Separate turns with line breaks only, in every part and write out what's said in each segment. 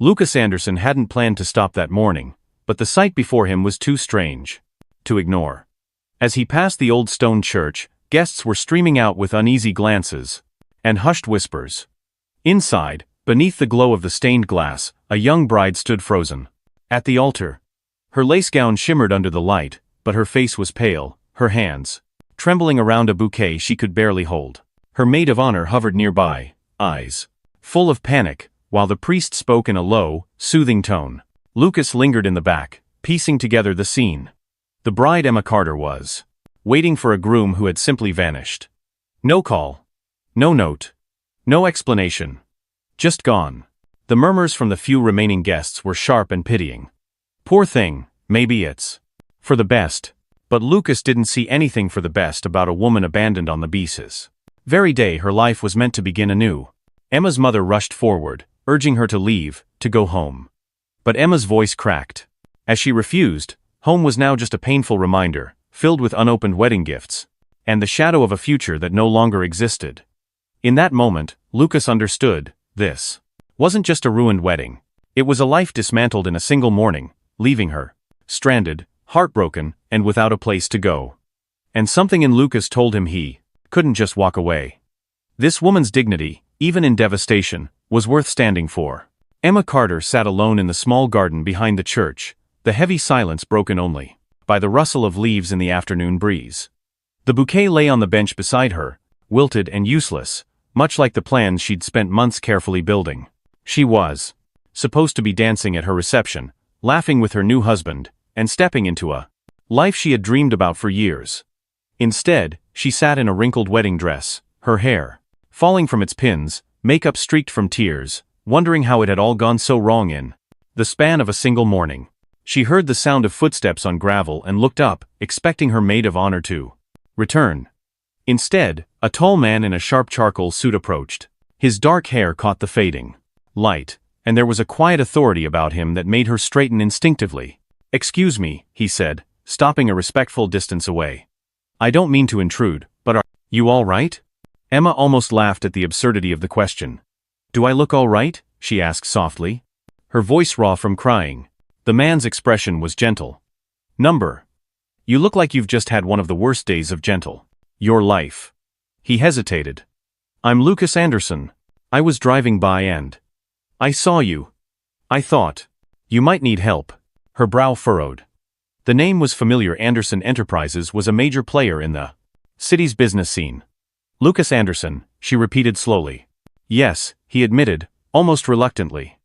Lucas Anderson hadn't planned to stop that morning, but the sight before him was too strange to ignore. As he passed the old stone church, guests were streaming out with uneasy glances and hushed whispers. Inside, beneath the glow of the stained glass, a young bride stood frozen. At the altar, her lace gown shimmered under the light, but her face was pale, her hands trembling around a bouquet she could barely hold. Her maid of honor hovered nearby, eyes full of panic, while the priest spoke in a low, soothing tone. Lucas lingered in the back, piecing together the scene. The bride, Emma Carter, was waiting for a groom who had simply vanished. No call. No note. No explanation. Just gone. The murmurs from the few remaining guests were sharp and pitying. Poor thing, maybe it's for the best. But Lucas didn't see anything for the best about a woman abandoned on the beaches. Very day her life was meant to begin anew. Emma's mother rushed forward, urging her to leave, to go home. But Emma's voice cracked. As she refused, home was now just a painful reminder, filled with unopened wedding gifts, and the shadow of a future that no longer existed. In that moment, Lucas understood, this wasn't just a ruined wedding. It was a life dismantled in a single morning, leaving her stranded, heartbroken, and without a place to go. And something in Lucas told him he couldn't just walk away. This woman's dignity, even in devastation, was worth standing for. Emma Carter sat alone in the small garden behind the church, the heavy silence broken only by the rustle of leaves in the afternoon breeze. The bouquet lay on the bench beside her, wilted and useless, much like the plans she'd spent months carefully building. She was supposed to be dancing at her reception, laughing with her new husband, and stepping into a life she had dreamed about for years. Instead, she sat in a wrinkled wedding dress, her hair falling from its pins, makeup streaked from tears, wondering how it had all gone so wrong in the span of a single morning. She heard the sound of footsteps on gravel and looked up, expecting her maid of honor to return. Instead, a tall man in a sharp charcoal suit approached. His dark hair caught the fading light, and there was a quiet authority about him that made her straighten instinctively. "Excuse me," he said, stopping a respectful distance away. "I don't mean to intrude, but are you all right?" Emma almost laughed at the absurdity of the question. "Do I look all right?" she asked softly, her voice raw from crying. The man's expression was gentle. "Number. You look like you've just had one of the worst days of your life." He hesitated. "I'm Lucas Anderson. I was driving by and I saw you. I thought you might need help." Her brow furrowed. The name was familiar. Anderson Enterprises was a major player in the city's business scene. "Lucas Anderson," she repeated slowly. "Yes," he admitted, almost reluctantly.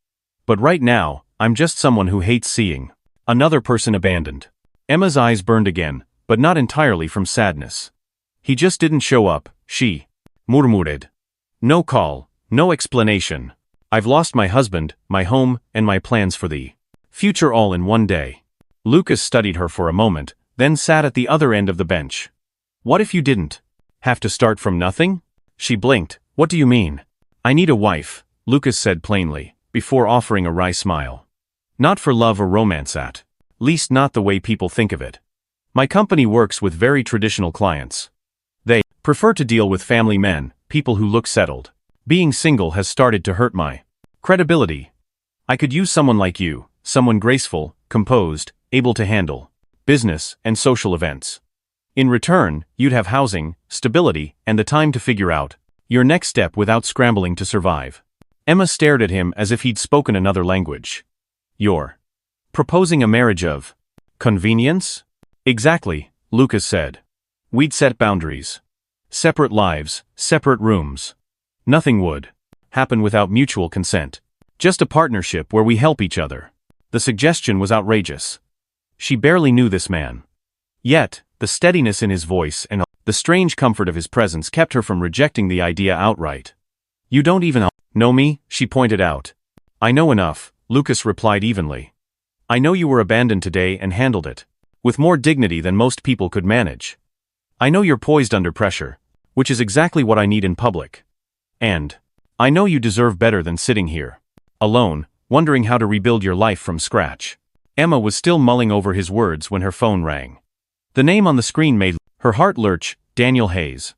"But right now, I'm just someone who hates seeing another person abandoned." Emma's eyes burned again, but not entirely from sadness. "He just didn't show up," she murmured. "No call, no explanation. I've lost my husband, my home, and my plans for the future all in one day." Lucas studied her for a moment, then sat at the other end of the bench. "What if you didn't have to start from nothing?" She blinked. "What do you mean?" "I need a wife," Lucas said plainly, before offering a wry smile. "Not for love or romance, at least not the way people think of it. My company works with very traditional clients. They prefer to deal with family men, people who look settled. Being single has started to hurt my credibility. I could use someone like you, someone graceful, composed, able to handle business and social events. In return, you'd have housing, stability, and the time to figure out your next step without scrambling to survive." Emma stared at him as if he'd spoken another language. "You're proposing a marriage of convenience?" "Exactly," Lucas said. "We'd set boundaries. Separate lives, separate rooms. Nothing would happen without mutual consent. Just a partnership where we help each other." The suggestion was outrageous. She barely knew this man. Yet, the steadiness in his voice and the strange comfort of his presence kept her from rejecting the idea outright. "You don't even know me," she pointed out. "I know enough," Lucas replied evenly. "I know you were abandoned today and handled it with more dignity than most people could manage. I know you're poised under pressure, which is exactly what I need in public. And I know you deserve better than sitting here alone, wondering how to rebuild your life from scratch." Emma was still mulling over his words when her phone rang. The name on the screen made her heart lurch. Daniel Hayes.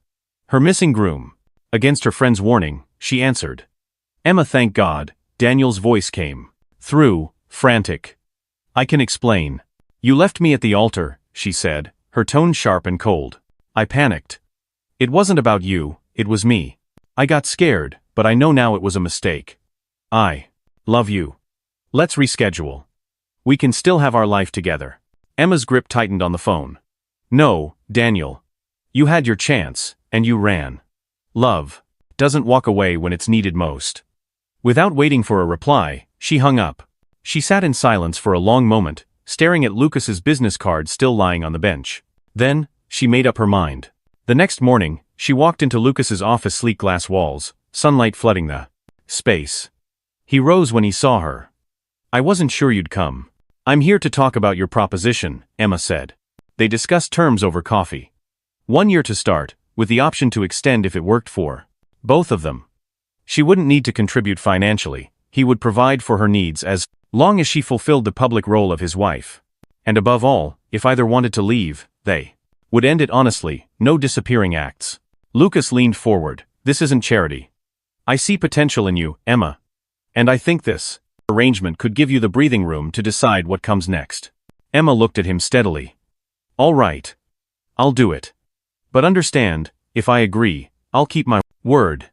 Her missing groom. Against her friend's warning, she answered. "Emma, thank God," Daniel's voice came through, frantic. "I can explain. You left me at the altar," she said, her tone sharp and cold. I panicked. "It wasn't about you, it was me. I got scared, but I know now it was a mistake. I love you. Let's reschedule. We can still have our life together." Emma's grip tightened on the phone. "No, Daniel. You had your chance, and you ran. Love doesn't walk away when it's needed most." Without waiting for a reply, she hung up. She sat in silence for a long moment, staring at Lucas's business card still lying on the bench. Then, she made up her mind. The next morning, she walked into Lucas's office, sleek glass walls, sunlight flooding the space. He rose when he saw her. "I wasn't sure you'd come. I'm here to talk about your proposition," Emma said. They discussed terms over coffee. 1 year to start, with the option to extend if it worked for both of them. She wouldn't need to contribute financially. He would provide for her needs as long as she fulfilled the public role of his wife. And above all, if either wanted to leave, they would end it honestly, no disappearing acts. Lucas leaned forward. "This isn't charity. I see potential in you, Emma. And I think this arrangement could give you the breathing room to decide what comes next." Emma looked at him steadily. "All right. I'll do it. But understand, if I agree, I'll keep my word.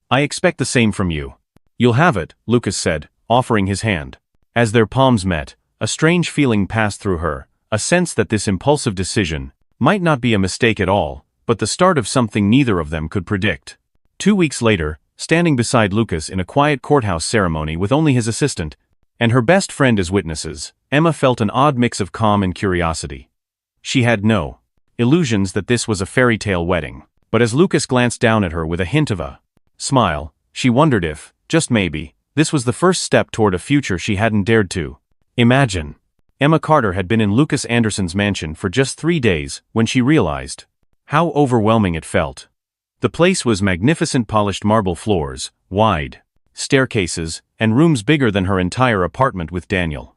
I expect the same from you." "You'll have it," Lucas said, offering his hand. As their palms met, a strange feeling passed through her, a sense that this impulsive decision might not be a mistake at all, but the start of something neither of them could predict. 2 weeks later, standing beside Lucas in a quiet courthouse ceremony with only his assistant and her best friend as witnesses, Emma felt an odd mix of calm and curiosity. She had no illusions that this was a fairy tale wedding, but as Lucas glanced down at her with a hint of a smile, she wondered if, just maybe, this was the first step toward a future she hadn't dared to imagine. Emma Carter had been in Lucas Anderson's mansion for just 3 days when she realized how overwhelming it felt. The place was magnificent, polished marble floors, wide staircases, and rooms bigger than her entire apartment with Daniel.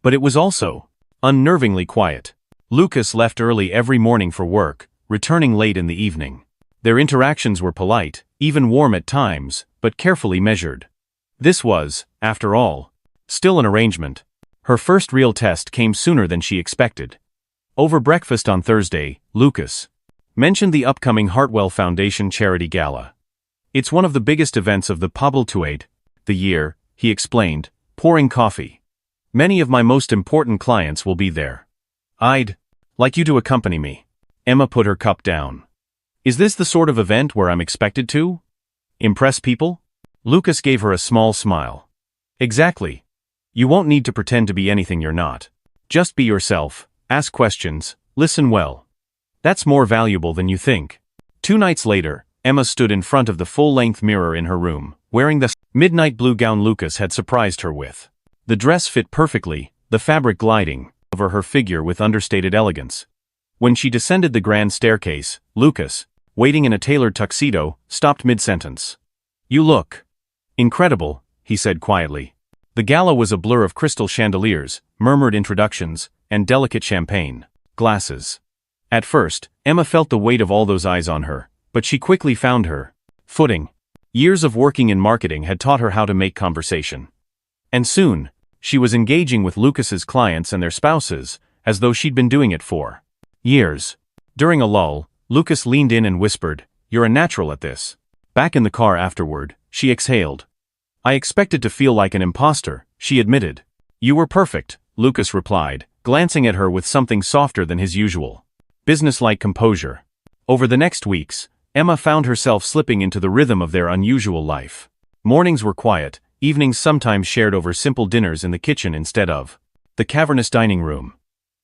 But it was also unnervingly quiet. Lucas left early every morning for work, returning late in the evening. Their interactions were polite, even warm at times, but carefully measured. This was, after all, still an arrangement. Her first real test came sooner than she expected. Over breakfast on Thursday, Lucas mentioned the upcoming Hartwell Foundation Charity Gala. "It's one of the biggest events of the Pobletuade, the year," he explained, pouring coffee. "Many of my most important clients will be there. I'd like you to accompany me." Emma put her cup down. "Is this the sort of event where I'm expected to impress people?" Lucas gave her a small smile. "Exactly. You won't need to pretend to be anything you're not. Just be yourself, ask questions, listen well. That's more valuable than you think." 2 nights later, Emma stood in front of the full-length mirror in her room, wearing the midnight blue gown Lucas had surprised her with. The dress fit perfectly, the fabric gliding over her figure with understated elegance. When she descended the grand staircase, Lucas, waiting in a tailored tuxedo, stopped mid-sentence. "You look incredible," he said quietly. The gala was a blur of crystal chandeliers, murmured introductions, and delicate champagne glasses. At first, Emma felt the weight of all those eyes on her, but she quickly found her footing. Years of working in marketing had taught her how to make conversation. And soon, she was engaging with Lucas's clients and their spouses, as though she'd been doing it for years. During a lull, Lucas leaned in and whispered, "You're a natural at this." Back in the car afterward, she exhaled. "I expected to feel like an imposter," she admitted. "You were perfect," Lucas replied, glancing at her with something softer than his usual businesslike composure. Over the next weeks, Emma found herself slipping into the rhythm of their unusual life. Mornings were quiet, evenings sometimes shared over simple dinners in the kitchen instead of the cavernous dining room.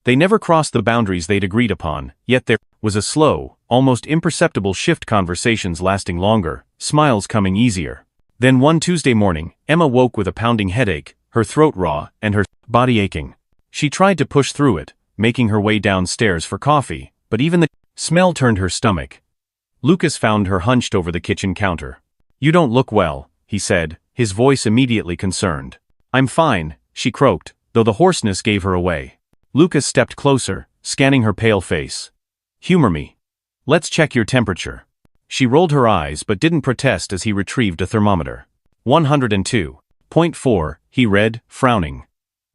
They never crossed the boundaries they'd agreed upon, yet there was a slow, almost imperceptible shift, conversations lasting longer, smiles coming easier. Then one Tuesday morning, Emma woke with a pounding headache, her throat raw, and her body aching. She tried to push through it, making her way downstairs for coffee, but even the smell turned her stomach. Lucas found her hunched over the kitchen counter. "You don't look well," he said, his voice immediately concerned. "I'm fine," she croaked, though the hoarseness gave her away. Lucas stepped closer, scanning her pale face. "Humor me. Let's check your temperature." She rolled her eyes but didn't protest as he retrieved a thermometer. 102. Point 4, he read, frowning.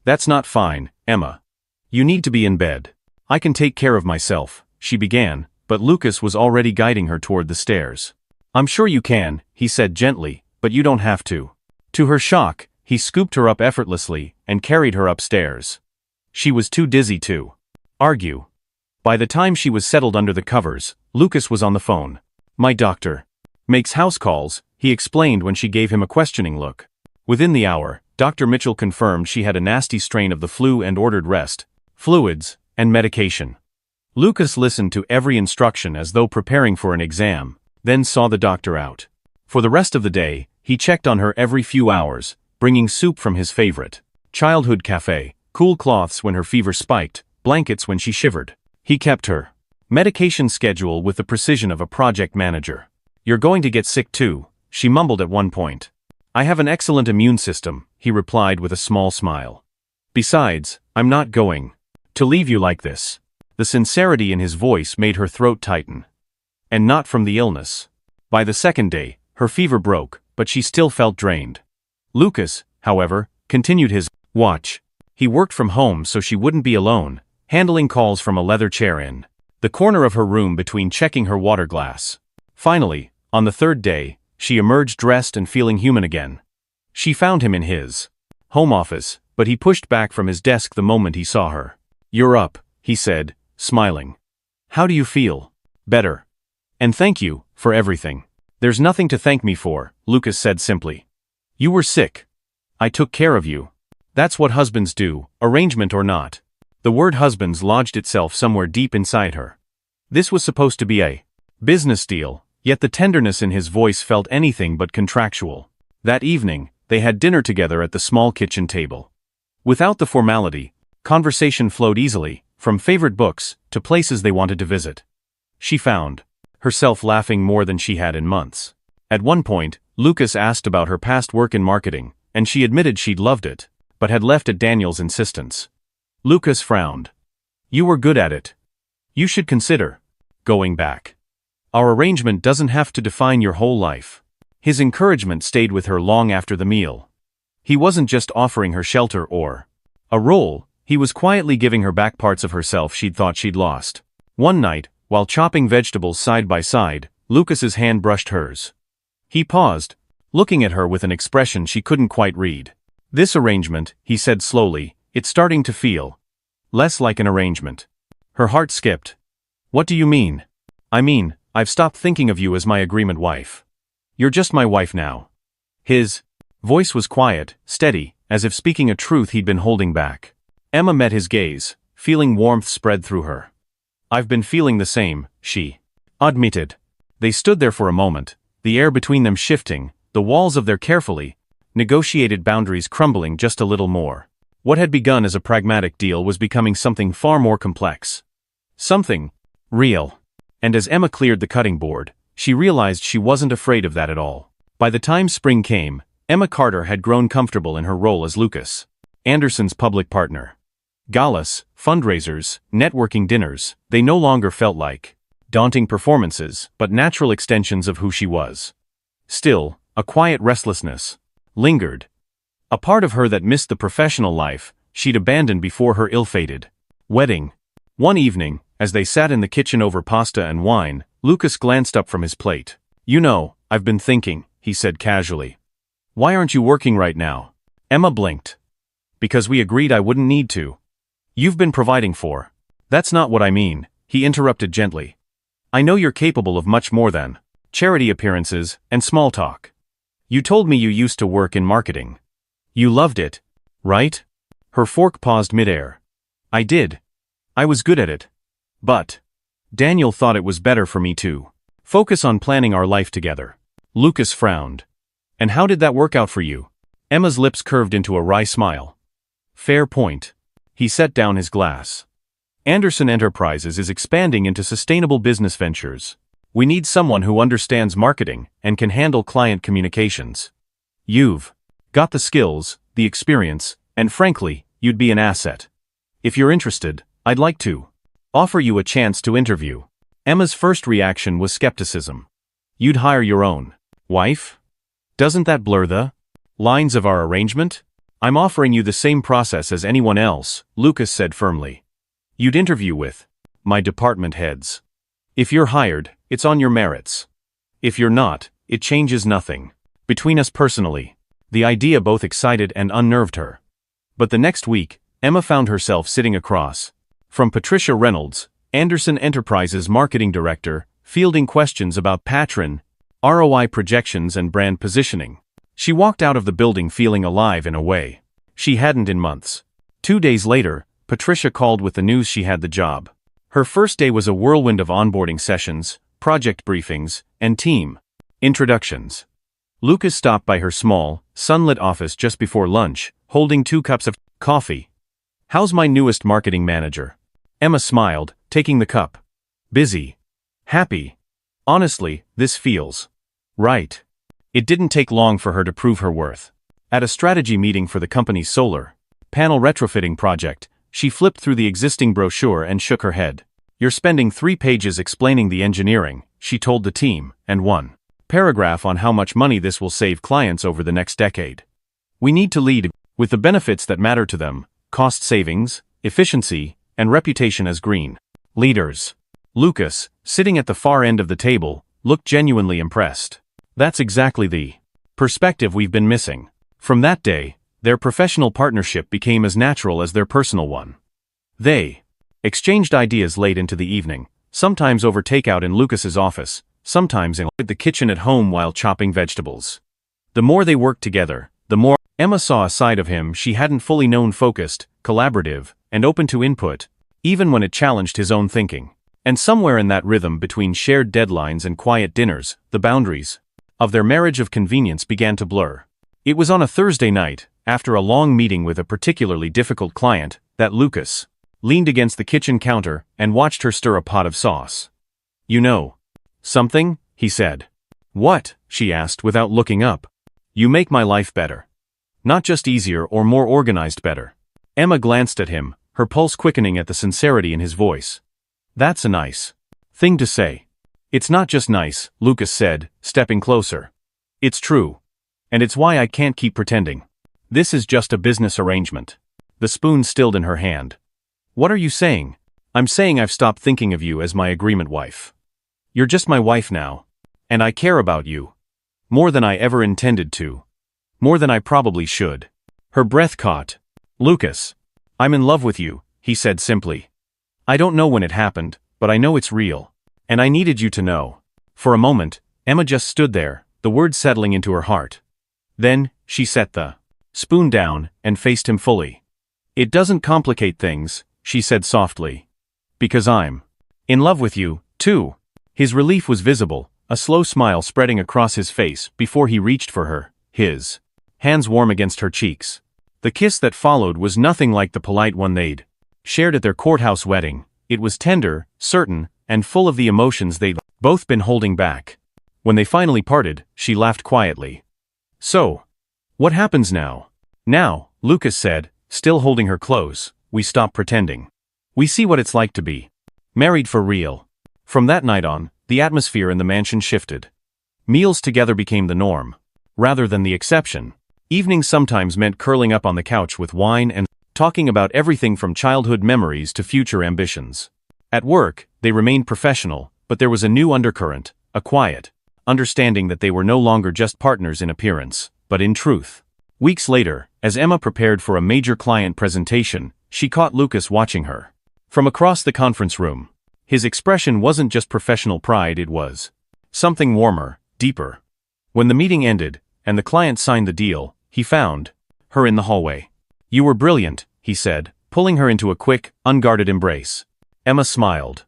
That's not fine, Emma. You need to be in bed. I can take care of myself, she began, but Lucas was already guiding her toward the stairs. I'm sure you can, he said gently, but you don't have to. To her shock, he scooped her up effortlessly and carried her upstairs. She was too dizzy to argue. By the time she was settled under the covers, Lucas was on the phone. My doctor makes house calls, he explained when she gave him a questioning look. Within the hour, Dr. Mitchell confirmed she had a nasty strain of the flu and ordered rest, fluids, and medication. Lucas listened to every instruction as though preparing for an exam, then saw the doctor out. For the rest of the day, he checked on her every few hours, bringing soup from his favorite childhood cafe, cool cloths when her fever spiked, blankets when she shivered. He kept her medication schedule with the precision of a project manager. You're going to get sick too, she mumbled at one point. I have an excellent immune system, he replied with a small smile. Besides, I'm not going to leave you like this. The sincerity in his voice made her throat tighten. And not from the illness. By the second day, her fever broke, but she still felt drained. Lucas, however, continued his watch. He worked from home so she wouldn't be alone, handling calls from a leather chair in the corner of her room between checking her water glass. Finally, on the third day, she emerged dressed and feeling human again. She found him in his home office, but he pushed back from his desk the moment he saw her. You're up, he said, smiling. How do you feel? Better. And thank you for everything. There's nothing to thank me for, Lucas said simply. You were sick. I took care of you. That's what husbands do, arrangement or not. The word husbands lodged itself somewhere deep inside her. This was supposed to be a business deal, yet the tenderness in his voice felt anything but contractual. That evening, they had dinner together at the small kitchen table. Without the formality, conversation flowed easily, from favorite books to places they wanted to visit. She found herself laughing more than she had in months. At one point, Lucas asked about her past work in marketing, and she admitted she'd loved it, but had left at Daniel's insistence. Lucas frowned. You were good at it. You should consider going back. Our arrangement doesn't have to define your whole life. His encouragement stayed with her long after the meal. He wasn't just offering her shelter or a role, he was quietly giving her back parts of herself she'd thought she'd lost. One night, while chopping vegetables side by side, Lucas's hand brushed hers. He paused, looking at her with an expression she couldn't quite read. This arrangement, he said slowly, it's starting to feel less like an arrangement. Her heart skipped. What do you mean? I mean, I've stopped thinking of you as my agreement wife. You're just my wife now. His voice was quiet, steady, as if speaking a truth he'd been holding back. Emma met his gaze, feeling warmth spread through her. I've been feeling the same, she admitted. They stood there for a moment, the air between them shifting, the walls of their carefully negotiated boundaries crumbling just a little more. What had begun as a pragmatic deal was becoming something far more complex. Something real. And as Emma cleared the cutting board, she realized she wasn't afraid of that at all. By the time spring came, Emma Carter had grown comfortable in her role as Lucas Anderson's public partner. Galas, fundraisers, networking dinners, they no longer felt like daunting performances, but natural extensions of who she was. Still, a quiet restlessness lingered. A part of her that missed the professional life she'd abandoned before her ill-fated wedding. One evening, as they sat in the kitchen over pasta and wine, Lucas glanced up from his plate. You know, I've been thinking, he said casually. Why aren't you working right now? Emma blinked. Because we agreed I wouldn't need to. You've been providing for. That's not what I mean, he interrupted gently. I know you're capable of much more than charity appearances and small talk. You told me you used to work in marketing. You loved it, right? Her fork paused midair. I did. I was good at it. But Daniel thought it was better for me to focus on planning our life together. Lucas frowned. And how did that work out for you? Emma's lips curved into a wry smile. Fair point. He set down his glass. Anderson Enterprises is expanding into sustainable business ventures. We need someone who understands marketing and can handle client communications. You've got the skills, the experience, and frankly, you'd be an asset. If you're interested, I'd like to offer you a chance to interview. Emma's first reaction was skepticism. You'd hire your own wife? Doesn't that blur the Lines of our arrangement? I'm offering you the same process as anyone else, Lucas said firmly. You'd interview with my department heads. If you're hired, it's on your merits. If you're not, it changes nothing. Between us personally, the idea both excited and unnerved her. But the next week, Emma found herself sitting across from Patricia Reynolds, Anderson Enterprises marketing director, fielding questions about patron, ROI projections and brand positioning. She walked out of the building feeling alive in a way she hadn't in months. 2 days later, Patricia called with the news she had the job. Her first day was a whirlwind of onboarding sessions, project briefings, and team introductions. Lucas stopped by her small, sunlit office just before lunch, holding 2 cups of coffee. How's my newest marketing manager? Emma smiled, taking the cup. Busy. Happy. Honestly, this feels right. It didn't take long for her to prove her worth. At a strategy meeting for the company's solar panel retrofitting project, she flipped through the existing brochure and shook her head. You're spending 3 pages explaining the engineering, she told the team, and 1 paragraph on how much money this will save clients over the next decade. We need to lead with the benefits that matter to them: cost savings, efficiency, and reputation as green leaders. Lucas, sitting at the far end of the table, looked genuinely impressed. That's exactly the perspective we've been missing. From that day, their professional partnership became as natural as their personal one. They exchanged ideas late into the evening, sometimes over takeout in Lucas's office, sometimes in the kitchen at home while chopping vegetables. The more they worked together, the more Emma saw a side of him she hadn't fully known: focused, collaborative, and open to input, even when it challenged his own thinking. And somewhere in that rhythm between shared deadlines and quiet dinners, the boundaries of their marriage of convenience began to blur. It was on a Thursday night, after a long meeting with a particularly difficult client, that Lucas leaned against the kitchen counter and watched her stir a pot of sauce. You know something? He said. What? She asked without looking up. You make my life better. Not just easier or more organized better. Emma glanced at him, her pulse quickening at the sincerity in his voice. That's a nice thing to say. It's not just nice, Lucas said, stepping closer. It's true. And it's why I can't keep pretending. This is just a business arrangement. The spoon stilled in her hand. What are you saying? I'm saying I've stopped thinking of you as my agreement wife. You're just my wife now. And I care about you. More than I ever intended to. More than I probably should. Her breath caught. Lucas. I'm in love with you, he said simply. I don't know when it happened, but I know it's real. And I needed you to know. For a moment, Emma just stood there, the words settling into her heart. Then, she set the spoon down and faced him fully. It doesn't complicate things, she said softly. Because I'm in love with you, too. His relief was visible, a slow smile spreading across his face before he reached for her, his hands warm against her cheeks. The kiss that followed was nothing like the polite one they'd shared at their courthouse wedding. It was tender, certain, and full of the emotions they'd both been holding back. When they finally parted, she laughed quietly. So, what happens now? Now, Lucas said, still holding her close, we stop pretending. We see what it's like to be married for real. From that night on, the atmosphere in the mansion shifted. Meals together became the norm, rather than the exception. Evenings sometimes meant curling up on the couch with wine and talking about everything from childhood memories to future ambitions. At work, they remained professional, but there was a new undercurrent, a quiet understanding that they were no longer just partners in appearance, but in truth. Weeks later, as Emma prepared for a major client presentation, she caught Lucas watching her from across the conference room. His expression wasn't just professional pride, it was something warmer, deeper. When the meeting ended, and the client signed the deal, he found her in the hallway. You were brilliant, he said, pulling her into a quick, unguarded embrace. Emma smiled.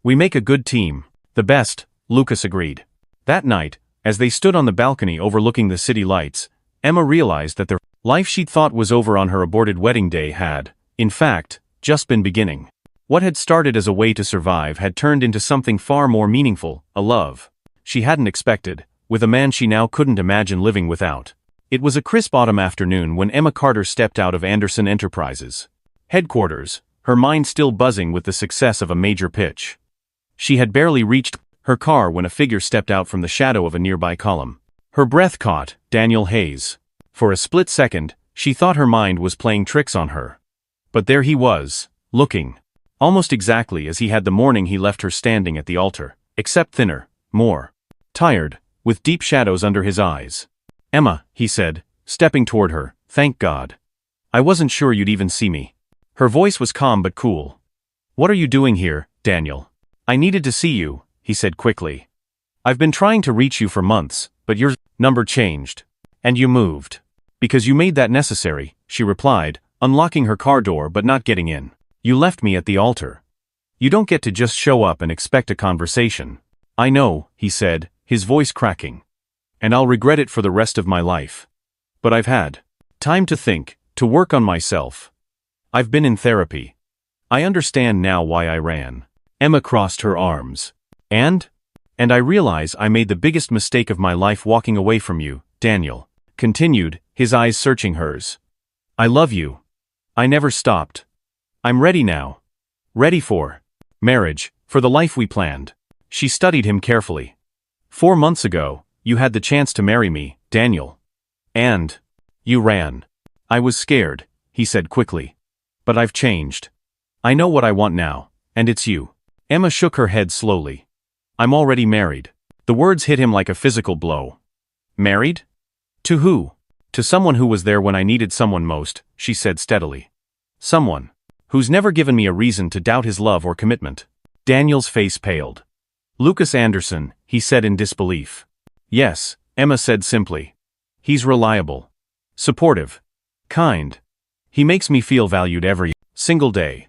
We make a good team. The best, Lucas agreed. That night, as they stood on the balcony overlooking the city lights, Emma realized that the life she'd thought was over on her aborted wedding day had, in fact, just been beginning. What had started as a way to survive had turned into something far more meaningful, a love she hadn't expected, with a man she now couldn't imagine living without. It was a crisp autumn afternoon when Emma Carter stepped out of Anderson Enterprises headquarters, her mind still buzzing with the success of a major pitch. She had barely reached her car when a figure stepped out from the shadow of a nearby column. Her breath caught. Daniel Hayes. For a split second, she thought her mind was playing tricks on her. But there he was, looking. Almost exactly as he had the morning he left her standing at the altar, except thinner, more tired, with deep shadows under his eyes. "Emma," he said, stepping toward her, "thank God. I wasn't sure you'd even see me." Her voice was calm but cool. "What are you doing here, Daniel?" "I needed to see you," he said quickly. "I've been trying to reach you for months, but your number changed. And you moved." "Because you made that necessary," she replied, unlocking her car door but not getting in. "You left me at the altar. You don't get to just show up and expect a conversation." "I know," he said, his voice cracking. "And I'll regret it for the rest of my life. But I've had time to think, to work on myself. I've been in therapy. I understand now why I ran." Emma crossed her arms. And I realize I made the biggest mistake of my life walking away from you," Daniel continued, his eyes searching hers. "I love you. I never stopped. I'm ready now. Ready for marriage, for the life we planned." She studied him carefully. "4 months ago, you had the chance to marry me, Daniel. And you ran." "I was scared," he said quickly. "But I've changed. I know what I want now, and it's you." Emma shook her head slowly. "I'm already married." The words hit him like a physical blow. "Married? To who?" "To someone who was there when I needed someone most," she said steadily. "Someone who's never given me a reason to doubt his love or commitment." Daniel's face paled. "Lucas Anderson," he said in disbelief. "Yes," Emma said simply. "He's reliable. Supportive. Kind. He makes me feel valued every single day.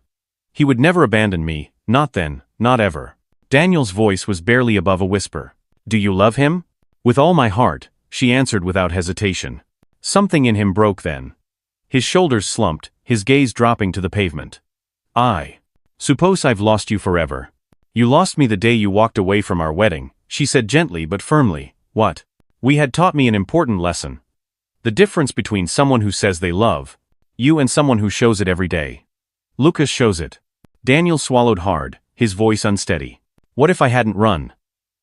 He would never abandon me, not then, not ever." Daniel's voice was barely above a whisper. "Do you love him?" "With all my heart," she answered without hesitation. Something in him broke then. His shoulders slumped, his gaze dropping to the pavement. "I suppose I've lost you forever." "You lost me the day you walked away from our wedding," she said gently but firmly. "What we had taught me an important lesson. The difference between someone who says they love you and someone who shows it every day. Lucas shows it." Daniel swallowed hard, his voice unsteady. "What if I hadn't run?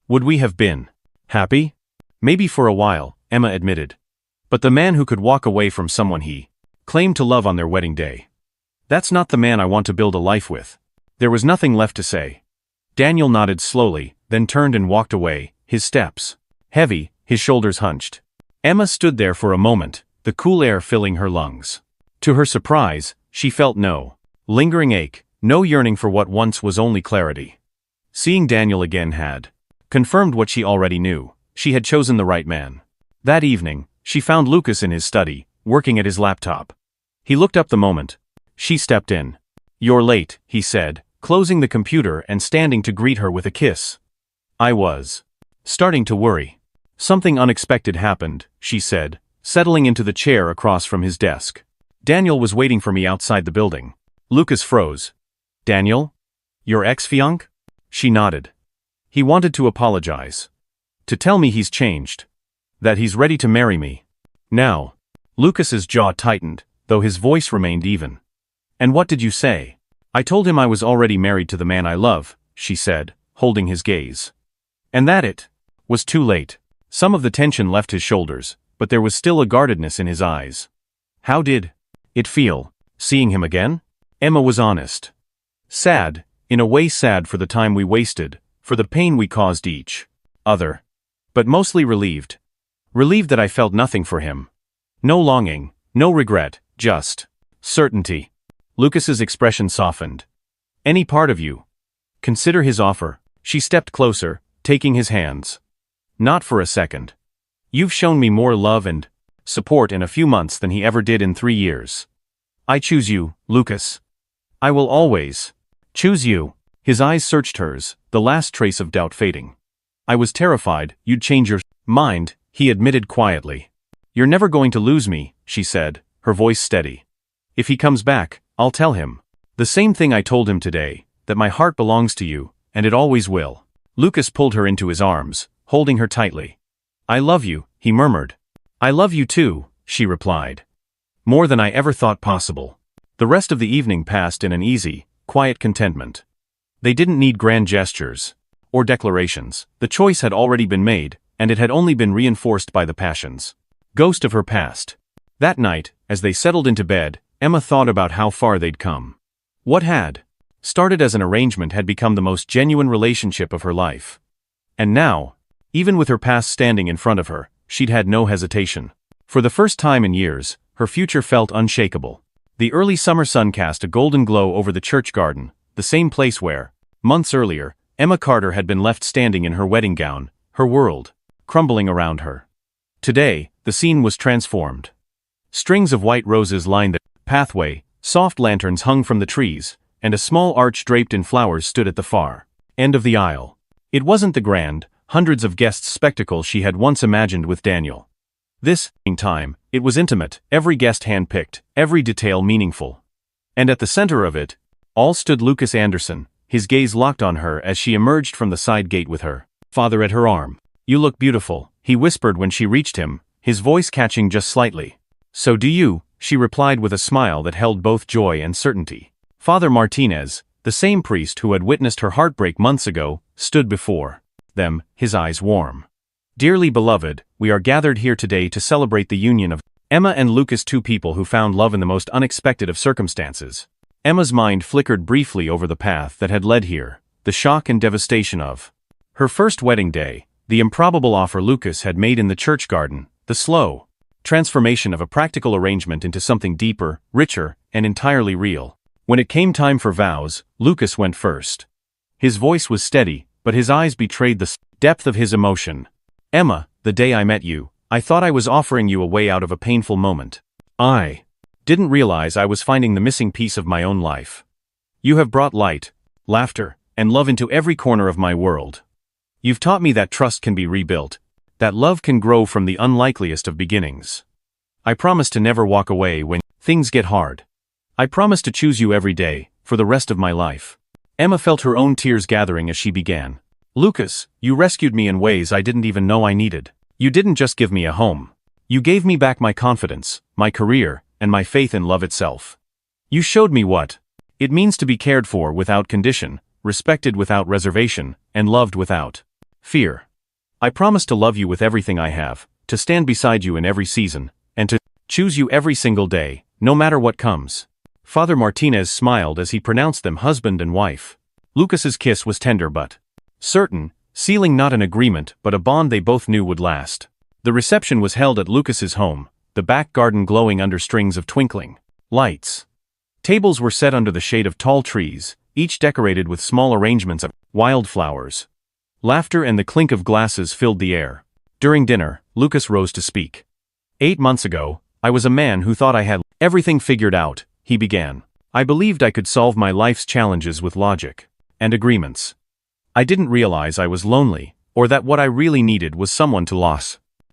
Would we have been happy?" "Maybe for a while," Emma admitted. "But the man who could walk away from someone he claimed to love on their wedding day, that's not the man I want to build a life with." There was nothing left to say. Daniel nodded slowly, then turned and walked away, his steps heavy, his shoulders hunched. Emma stood there for a moment, the cool air filling her lungs. To her surprise, she felt no lingering ache, no yearning for what once was only clarity. Seeing Daniel again had confirmed what she already knew. She had chosen the right man. That evening, she found Lucas in his study, working at his laptop. He looked up the moment she stepped in. "You're late," he said, closing the computer and standing to greet her with a kiss. "I was starting to worry." "Something unexpected happened," she said, settling into the chair across from his desk. "Daniel was waiting for me outside the building." Lucas froze. "Daniel? Your ex-fiancé?" She nodded. "He wanted to apologize. To tell me he's changed. That he's ready to marry me. Now." Lucas's jaw tightened, though his voice remained even. "And what did you say?" "I told him I was already married to the man I love," she said, holding his gaze. "And that it was too late." Some of the tension left his shoulders, but there was still a guardedness in his eyes. "How did it feel, seeing him again?" Emma was honest. "Sad, in a way sad for the time we wasted, for the pain we caused each other. But mostly relieved. Relieved that I felt nothing for him. No longing, no regret, just certainty." Lucas's expression softened. "Any part of you consider his offer?" She stepped closer, taking his hands. "Not for a second. You've shown me more love and support in a few months than he ever did in 3 years. I choose you, Lucas. I will always choose you." His eyes searched hers, the last trace of doubt fading. "I was terrified you'd change your mind," he admitted quietly. "You're never going to lose me," she said, her voice steady. "If he comes back, I'll tell him the same thing I told him today, that my heart belongs to you, and it always will." Lucas pulled her into his arms, holding her tightly. "I love you," he murmured. "I love you too," she replied. "More than I ever thought possible." The rest of the evening passed in an easy, quiet contentment. They didn't need grand gestures or declarations. The choice had already been made, and it had only been reinforced by the passions ghost of her past. That night, as they settled into bed, Emma thought about how far they'd come. What had started as an arrangement had become the most genuine relationship of her life. And now, even with her past standing in front of her, she'd had no hesitation. For the first time in years, her future felt unshakable. The early summer sun cast a golden glow over the church garden, the same place where, months earlier, Emma Carter had been left standing in her wedding gown, her world crumbling around her. Today, the scene was transformed. Strings of white roses lined the pathway, soft lanterns hung from the trees, and a small arch draped in flowers stood at the far end of the aisle. It wasn't the grand, hundreds of guests spectacle she had once imagined with Daniel. This time, it was intimate, every guest handpicked, every detail meaningful. And at the center of it all stood Lucas Anderson, his gaze locked on her as she emerged from the side gate with her father at her arm. "You look beautiful," he whispered when she reached him, his voice catching just slightly. "So do you," she replied with a smile that held both joy and certainty. Father Martinez, the same priest who had witnessed her heartbreak months ago, stood before them, his eyes warm. "Dearly beloved, we are gathered here today to celebrate the union of Emma and Lucas, two people who found love in the most unexpected of circumstances." Emma's mind flickered briefly over the path that had led here, the shock and devastation of her first wedding day, the improbable offer Lucas had made in the church garden, the slow transformation of a practical arrangement into something deeper, richer, and entirely real. When it came time for vows, Lucas went first. His voice was steady, but his eyes betrayed the depth of his emotion. "Emma, the day I met you, I thought I was offering you a way out of a painful moment. I didn't realize I was finding the missing piece of my own life. You have brought light, laughter, and love into every corner of my world. You've taught me that trust can be rebuilt, that love can grow from the unlikeliest of beginnings. I promise to never walk away when things get hard. I promise to choose you every day, for the rest of my life." Emma felt her own tears gathering as she began. "Lucas, you rescued me in ways I didn't even know I needed. You didn't just give me a home. You gave me back my confidence, my career, and my faith in love itself. You showed me what it means to be cared for without condition, respected without reservation, and loved without fear. I promise to love you with everything I have, to stand beside you in every season, and to choose you every single day, no matter what comes." Father Martinez smiled as he pronounced them husband and wife. Lucas's kiss was tender but certain, sealing not an agreement but a bond they both knew would last. The reception was held at Lucas's home, the back garden glowing under strings of twinkling lights. Tables were set under the shade of tall trees, each decorated with small arrangements of wildflowers. Laughter and the clink of glasses filled the air. During dinner, Lucas rose to speak. 8 months ago, I was a man who thought I had everything figured out, he began. I believed I could solve my life's challenges with logic and agreements. I didn't realize I was lonely, or that what I really needed was someone to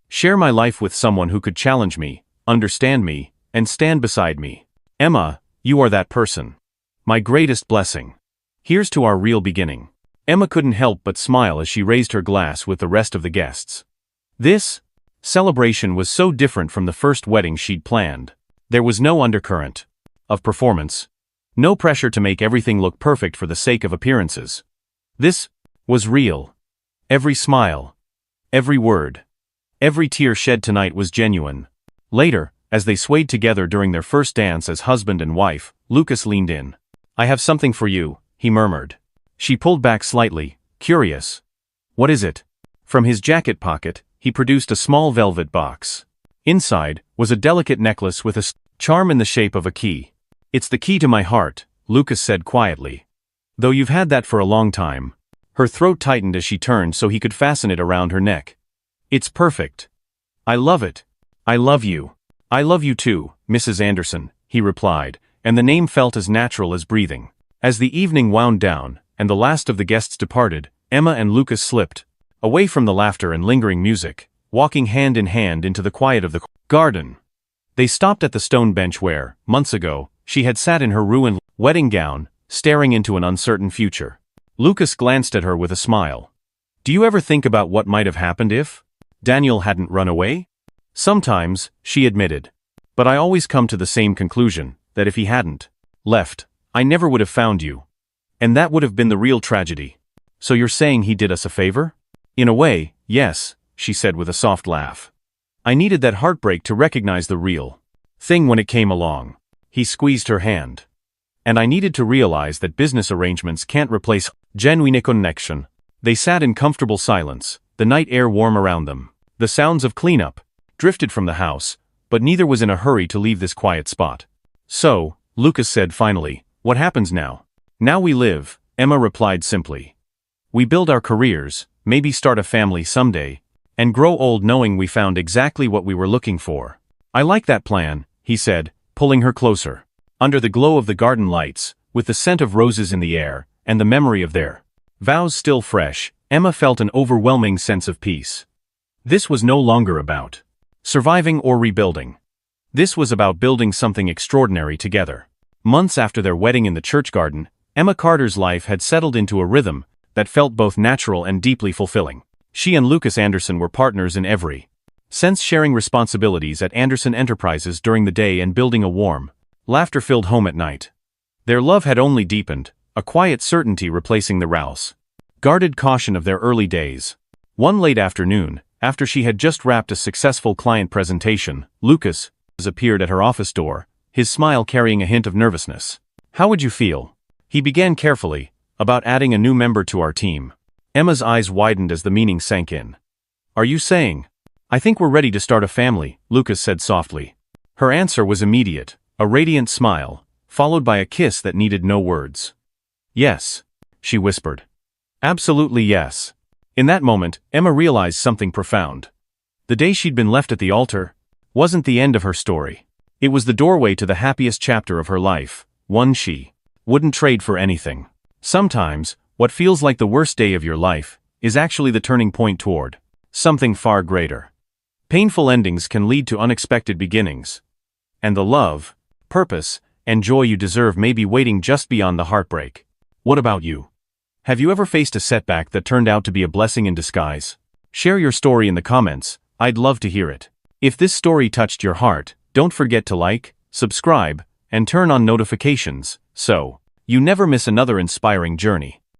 share my life with, someone who could challenge me, understand me, and stand beside me. Emma, you are that person. My greatest blessing. Here's to our real beginning." Emma couldn't help but smile as she raised her glass with the rest of the guests. This celebration was so different from the first wedding she'd planned. There was no undercurrent of performance, no pressure to make everything look perfect for the sake of appearances. This was real. Every smile, every word, every tear shed tonight was genuine. Later, as they swayed together during their first dance as husband and wife, Lucas leaned in. "I have something for you," he murmured. She pulled back slightly, curious. "What is it?" From his jacket pocket, he produced a small velvet box. Inside was a delicate necklace with a charm in the shape of a key. "It's the key to my heart," Lucas said quietly. "Though you've had that for a long time." Her throat tightened as she turned so he could fasten it around her neck. "It's perfect. I love it. I love you." "I love you too, Mrs. Anderson," he replied, and the name felt as natural as breathing. As the evening wound down, and the last of the guests departed, Emma and Lucas slipped away from the laughter and lingering music, walking hand in hand into the quiet of the garden. They stopped at the stone bench where, months ago, she had sat in her ruined wedding gown, staring into an uncertain future. Lucas glanced at her with a smile. "Do you ever think about what might have happened if Daniel hadn't run away?" "Sometimes," she admitted. "But I always come to the same conclusion, that if he hadn't left, I never would have found you. And that would have been the real tragedy." "So you're saying he did us a favor?" "In a way, yes," she said with a soft laugh. "I needed that heartbreak to recognize the real thing when it came along. He squeezed her hand. And I needed to realize that business arrangements can't replace genuine connection. They sat in comfortable silence, the night air warm around them. The sounds of cleanup drifted from the house, but neither was in a hurry to leave this quiet spot. So, Lucas said finally, what happens now? Now we live, Emma replied simply. We build our careers, maybe start a family someday, and grow old knowing we found exactly what we were looking for. I like that plan, he said, pulling her closer. Under the glow of the garden lights, with the scent of roses in the air, and the memory of their vows still fresh, Emma felt an overwhelming sense of peace. This was no longer about surviving or rebuilding. This was about building something extraordinary together. Months after their wedding in the church garden, Emma Carter's life had settled into a rhythm that felt both natural and deeply fulfilling. She and Lucas Anderson were partners in every sense, sharing responsibilities at Anderson Enterprises during the day and building a warm, laughter-filled home at night. Their love had only deepened, a quiet certainty replacing the rouse guarded caution of their early days. One late afternoon, after she had just wrapped a successful client presentation, Lucas appeared at her office door, his smile carrying a hint of nervousness. How would you feel? He began carefully, about adding a new member to our team. Emma's eyes widened as the meaning sank in. Are you saying? I think we're ready to start a family, Lucas said softly. Her answer was immediate, a radiant smile, followed by a kiss that needed no words. Yes, she whispered. Absolutely yes. In that moment, Emma realized something profound. The day she'd been left at the altar wasn't the end of her story. It was the doorway to the happiest chapter of her life, one she wouldn't trade for anything. Sometimes, what feels like the worst day of your life is actually the turning point toward something far greater. Painful endings can lead to unexpected beginnings. And the love, purpose, and joy you deserve may be waiting just beyond the heartbreak. What about you? Have you ever faced a setback that turned out to be a blessing in disguise? Share your story in the comments, I'd love to hear it. If this story touched your heart, don't forget to like, subscribe, and turn on notifications, so you never miss another inspiring journey.